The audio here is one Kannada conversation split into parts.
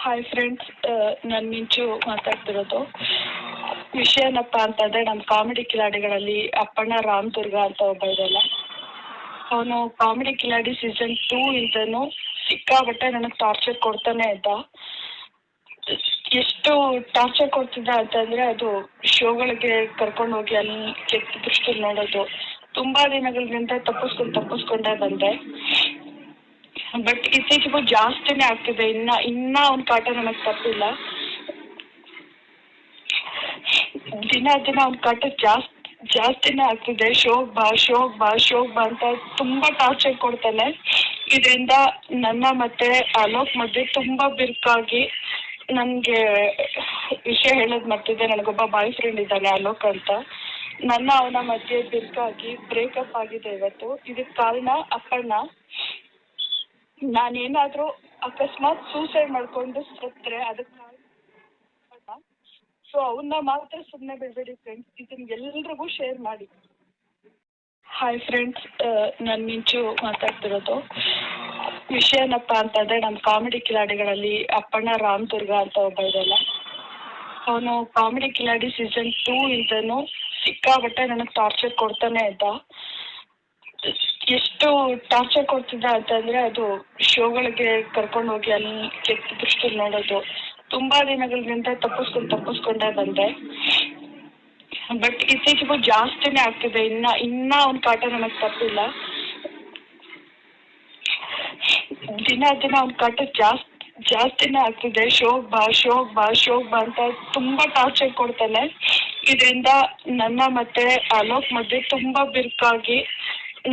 ಹಾಯ್ ಫ್ರೆಂಡ್ಸ್, ನಾನು ಮಿಂಚು ಮಾತಾಡ್ತಿರೋದು. ವಿಷಯ ಏನಪ್ಪ ಅಂತಂದರೆ, ನಮ್ಮ ಕಾಮಿಡಿ ಕಿಲಾಡಿಗಳಲ್ಲಿ ಅಪ್ಪಣ್ಣ ರಾಮದುರ್ಗ ಅಂತ ಒಬ್ಬ ಇದಲ್ಲ, ಅವನು ಕಾಮಿಡಿ ಕಿಲಾಡಿ ಸೀಸನ್ 2 ಇಂದನು ಸಿಕ್ಕಾಬಟ್ಟೆ ನನಗೆ ಟಾರ್ಚರ್ ಕೊಡ್ತಾನೆ ಇದ್ದ. ಎಷ್ಟು ಟಾರ್ಚರ್ ಕೊಡ್ತಿದ್ದ ಅಂತಂದರೆ, ಅದು ಶೋಗಳಿಗೆ ಕರ್ಕೊಂಡು ಹೋಗಿ ಅಲ್ಲಿ ಕೆಟ್ಟ ದೃಷ್ಟಿ ನೋಡೋದು. ತುಂಬ ದಿನಗಳಿಂದ ತಪ್ಪಿಸ್ಕೊಂಡೇ ಬಂದೆ. ಬಟ್ ಇತ್ತೀಚೆಗೂ ಜಾಸ್ತಿನೇ ಆಗ್ತಿದೆ. ಇನ್ನ ಅವ್ನ ಕಾಟ ನನಗೆ ತಪ್ಪಿಲ್ಲ. ದಿನ ಅವ್ನ ಕಾಟ ಜಾಸ್ತಿನೇ ಆಗ್ತಿದೆ. ಶೋಕ್ ಬಾ ಅಂತ ತುಂಬಾ ಟಾರ್ಚರ್ ಕೊಡ್ತಾನೆ. ಇದರಿಂದ ನನ್ನ ಮತ್ತೆ ಅಲೋಕ್ ಮಧ್ಯೆ ತುಂಬಾ ಬಿರುಕಾಗಿ ನನಗೆ ವಿಷಯ ಹೇಳೋದು ಮರ್ತಿದ್ದೆ. ನನಗೊಬ್ಬ ಬಾಯ್ ಫ್ರೆಂಡ್ ಇದ್ದಾನೆ ಅಲೋಕ್ ಅಂತ. ಅವನ ಮಧ್ಯೆ ಬಿರುಕಾಗಿ ಬ್ರೇಕಪ್ ಆಗಿದೆ ಇವತ್ತು. ಇದಕ್ಕೆ ಕಾರಣ ಅಪ್ಪಣ್ಣ. ನಾನೇನಾದ್ರೂ ಅಕಸ್ಮಾತ್ ಸೂಸೈಡ್ ಮಾಡ್ಕೊಂಡು ಸತ್ರೆ ಅದಕ್ಕೆ ಸೊ ಅವನ್ನ ಮಾತ್ರ ಸುಮ್ಮನೆ ಬಿಡಬೇಡಿ ಫ್ರೆಂಡ್ಸ್. ಇದನ್ನ ಎಲ್ರಿಗೂ ಶೇರ್ ಮಾಡಿ. ಹಾಯ್ ಫ್ರೆಂಡ್ಸ್, ನಾನು ಮಿಂಚು ಮಾತಾಡ್ತಿರೋದು. ವಿಷಯ ಏನಪ್ಪ ಅಂತಂದರೆ, ನಮ್ಮ ಕಾಮಿಡಿ ಕಿಲಾಡಿಗಳಲ್ಲಿ ಅಪ್ಪಣ್ಣ ರಾಮದುರ್ಗ ಅಂತ ಒಬ್ಬ ಇದಲ್ಲ, ಅವನು ಕಾಮಿಡಿ ಕಿಲಾಡಿ ಸೀಸನ್ 2 ಇಂದನು ಸಿಕ್ಕಾಬಟ್ಟೆ ನನಗೆ ಟಾರ್ಚರ್ ಕೊಡ್ತಾನೆ ಇದ್ದ. ಎಷ್ಟು ಟಾರ್ಚರ್ ಕೊಡ್ತಿದ್ದ ಅಂತಂದರೆ, ಅದು ಶೋಗಳಿಗೆ ಕರ್ಕೊಂಡು ಹೋಗಿ ಅಲ್ಲಿ ಕೆಟ್ಟ ದೃಷ್ಟಿ ನೋಡೋದು. ತುಂಬ ದಿನಗಳಿಂದ ತಪ್ಪಿಸ್ಕೊಂಡೇ ಬಂದೆ. ಬಟ್ ಇತ್ತೀಚೆಗೂ ಜಾಸ್ತಿನೇ ಆಗ್ತಿದೆ. ಇನ್ನ ಅವ್ನ ಕಾಟ ನನಗೆ ತಪ್ಪಿಲ್ಲ. ದಿನ ಅವ್ನ ಕಾಟ ಜಾಸ್ತಿನೇ ಆಗ್ತಿದೆ. ಶೋಕ್ ಬಾ ಅಂತ ತುಂಬಾ ಟಾರ್ಚರ್ ಕೊಡ್ತಾನೆ. ಇದರಿಂದ ನನ್ನ ಮತ್ತೆ ಅಲೋಕ್ ಮಧ್ಯೆ ತುಂಬಾ ಬಿರುಕಾಗಿ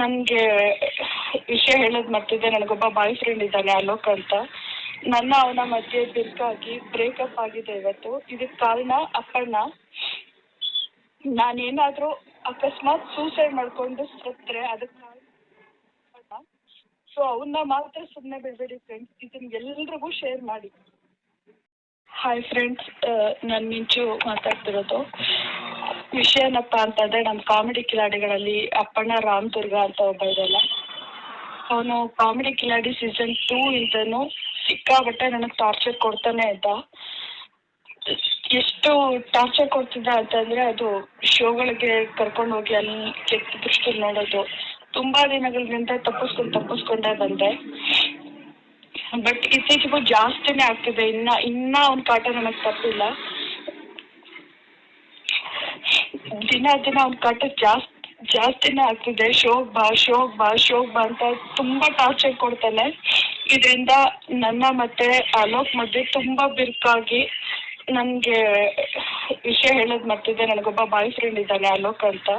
ನನಗೆ ವಿಷಯ ಹೇಳೋದು ಮರ್ತಿದ್ದೆ. ನನಗೊಬ್ಬ ಬಾಯ್ ಫ್ರೆಂಡ್ ಇದ್ದಾನೆ ಅಲೋಕ್ ಅಂತ. ಅವನ ಮಧ್ಯೆ ಬಿರುಕಾಗಿ ಬ್ರೇಕಪ್ ಆಗಿದೆ ಇವತ್ತು. ಇದಕ್ಕೆ ಕಾರಣ ಅಪ್ಪಣ್ಣ. ನಾನೇನಾದ್ರೂ ಅಕಸ್ಮಾತ್ ಸೂಸೈಡ್ ಮಾಡ್ಕೊಂಡು ಸತ್ರೆ ಅದಕ್ಕೆ ಸೊ ಅವನ್ನ ಮಾತ್ರ ಸುಮ್ಮನೆ ಬಿಡಬೇಡಿ ಫ್ರೆಂಡ್ಸ್. ಇದನ್ನ ಎಲ್ರಿಗೂ ಶೇರ್ ಮಾಡಿ. ಹಾಯ್ ಫ್ರೆಂಡ್ಸ್, ನಾನು ಮಿಂಚು ಮಾತಾಡ್ತಿರೋದು. ವಿಷಯ ಏನಪ್ಪ ಅಂತಂದರೆ, ನಮ್ಮ ಕಾಮಿಡಿ ಕಿಲಾಡಿಗಳಲ್ಲಿ ಅಪ್ಪಣ್ಣ ರಾಮದುರ್ಗ ಅಂತ ಒಬ್ಬ ಇದಲ್ಲ, ಅವನು ಕಾಮಿಡಿ ಕಿಲಾಡಿ ಸೀಸನ್ 2 ಇಂದನು ಸಿಕ್ಕಾಬಟ್ಟೆ ನನಗೆ ಟಾರ್ಚರ್ ಕೊಡ್ತಾನೆ ಇದ್ದ. ಎಷ್ಟು ಟಾರ್ಚರ್ ಕೊಡ್ತಿದ್ದ ಅಂತಂದರೆ, ಅದು ಶೋಗಳಿಗೆ ಕರ್ಕೊಂಡು ಹೋಗಿ ಅಲ್ಲಿ ಕೆಟ್ಟ ದೃಷ್ಟಿ ನೋಡೋದು. ತುಂಬ ದಿನಗಳಿಂದ ತಪ್ಪಿಸ್ಕೊಂಡೇ ಬಂದೆ. ಬಟ್ ಇತ್ತೀಚೆಗೂ ಜಾಸ್ತಿನೇ ಆಗ್ತಿದೆ. ಇನ್ನ ಅವ್ನ ಕಾಟ ನನಗೆ ತಪ್ಪಿಲ್ಲ. ದಿನ ಅವ್ನ ಕಾಟ ಜಾಸ್ತಿನೇ ಆಗ್ತಿದೆ. ಶೋಕ್ ಬಾ ಅಂತ ತುಂಬಾ ಟಾರ್ಚರ್ ಕೊಡ್ತಾನೆ. ಇದರಿಂದ ನನ್ನ ಮತ್ತೆ ಅಲೋಕ್ ಮಧ್ಯೆ ತುಂಬಾ ಬಿರುಕಾಗಿ ನನಗೆ ವಿಷಯ ಹೇಳೋದು ಮರ್ತಿದ್ದೆ. ನನಗೊಬ್ಬ ಬಾಯ್ ಫ್ರೆಂಡ್ ಇದ್ದಾನೆ ಅಲೋಕ್ ಅಂತ.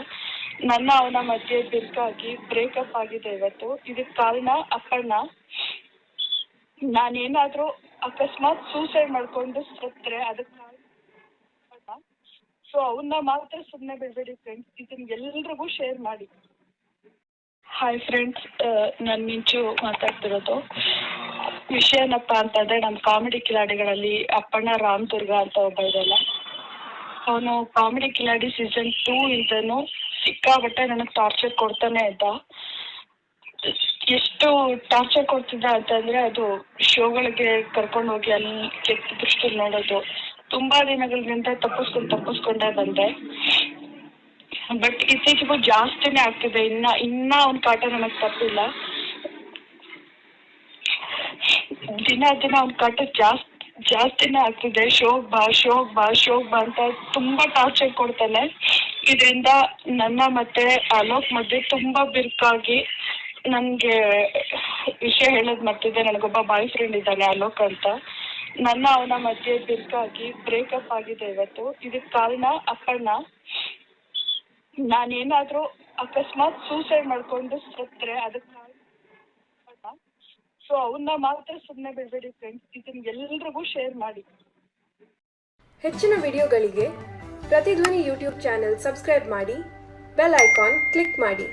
ಅವನ ಮಧ್ಯೆ ಬಿರುಕಾಗಿ ಬ್ರೇಕಪ್ ಆಗಿದೆ ಇವತ್ತು. ಇದಕ್ಕೆ ಕಾರಣ ಅಪ್ಪಣ್ಣ. ನಾನೇನಾದ್ರೂ ಅಕಸ್ಮಾತ್ ಸೂಸೈಡ್ ಮಾಡ್ಕೊಂಡು ಸತ್ರೆ ಅದಕ್ಕೆ ಸೊ ಅವನ್ನ ಮಾತ್ರ ಸುಮ್ಮನೆ ಬಿಡಬೇಡಿ ಫ್ರೆಂಡ್ಸ್. ಇದನ್ನ ಎಲ್ರಿಗೂ ಶೇರ್ ಮಾಡಿ. ಹಾಯ್ ಫ್ರೆಂಡ್ಸ್, ನಾನು ಮಿಂಚು ಮಾತಾಡ್ತಿರೋದು. ವಿಷಯ ಏನಪ್ಪ ಅಂತಂದರೆ, ನಮ್ಮ ಕಾಮಿಡಿ ಕಿಲಾಡಿಗಳಲ್ಲಿ ಅಪ್ಪಣ್ಣ ರಾಮದುರ್ಗ ಅಂತ ಒಬ್ಬ ಇದಲ್ಲ, ಅವನು ಕಾಮಿಡಿ ಕಿಲಾಡಿ ಸೀಸನ್ 2 ಇಂದನು ಸಿಕ್ಕಾಬಟ್ಟೆ ನನಗೆ ಟಾರ್ಚರ್ ಕೊಡ್ತಾನೆ ಇದ್ದ. ಎಷ್ಟು ಟಾರ್ಚರ್ ಕೊಡ್ತಿದ್ದ ಅಂತಂದರೆ, ಅದು ಶೋಗಳಿಗೆ ಕರ್ಕೊಂಡು ಹೋಗಿ ಅಲ್ಲಿ ಕೆಟ್ಟ ದೃಷ್ಟಿ ನೋಡೋದು. ತುಂಬ ದಿನಗಳಿಂದ ತಪ್ಪಿಸ್ಕೊಂಡೇ ಬಂದೆ. ಬಟ್ ಇತ್ತೀಚೆಗೂ ಜಾಸ್ತಿನೇ ಆಗ್ತಿದೆ. ಇನ್ನ ಅವ್ನ ಕಾಟ ನನಗೆ ತಪ್ಪಿಲ್ಲ. ದಿನ ಅವ್ನ ಕಾಟ ಜಾಸ್ತಿನೇ ಆಗ್ತಿದೆ. ಶೋಕ್ ಬಾ ಅಂತ ತುಂಬಾ ಟಾರ್ಚರ್ ಕೊಡ್ತಾನೆ. ಇದರಿಂದ ನನ್ನ ಮತ್ತೆ ಅಲೋಕ್ ಮಧ್ಯೆ ತುಂಬಾ ಬಿರುಕಾಗಿ ನನಗೆ ವಿಷಯ ಹೇಳೋದು ಮರ್ತಿದ್ದೆ. ನನಗೊಬ್ಬ ಬಾಯ್ ಫ್ರೆಂಡ್ ಇದ್ದಾನೆ ಅಲೋಕ್ ಅಂತ. ಅವನ ಮಧ್ಯೆ ಬಿರುಕಾಗಿ ಬ್ರೇಕಪ್ ಆಗಿದೆ ಇವತ್ತು. ಇದಕ್ಕೆ ಕಾರಣ ಅಪ್ಪಣ್ಣ. ನಾನೇನಾದ್ರೂ ಅಕಸ್ಮಾತ್ ಸೂಸೈಡ್ ಮಾಡ್ಕೊಂಡು ಸತ್ರೆ ಅದಕ್ಕೆ ಸೊ ಅವನ್ನ ಮಾತ್ರ ಸುಮ್ಮನೆ ಬಿಡಬೇಡಿ ಫ್ರೆಂಡ್ಸ್. ಇದನ್ನ ಎಲ್ರಿಗೂ ಶೇರ್ ಮಾಡಿ. ಹೆಚ್ಚಿನ ವಿಡಿಯೋಗಳಿಗೆ ಪ್ರತಿಧ್ವನಿ ಯೂಟ್ಯೂಬ್ ಚಾನೆಲ್ ಸಬ್ಸ್ಕ್ರೈಬ್ ಮಾಡಿ, ಬೆಲ್ ಐಕಾನ್ ಕ್ಲಿಕ್ ಮಾಡಿ.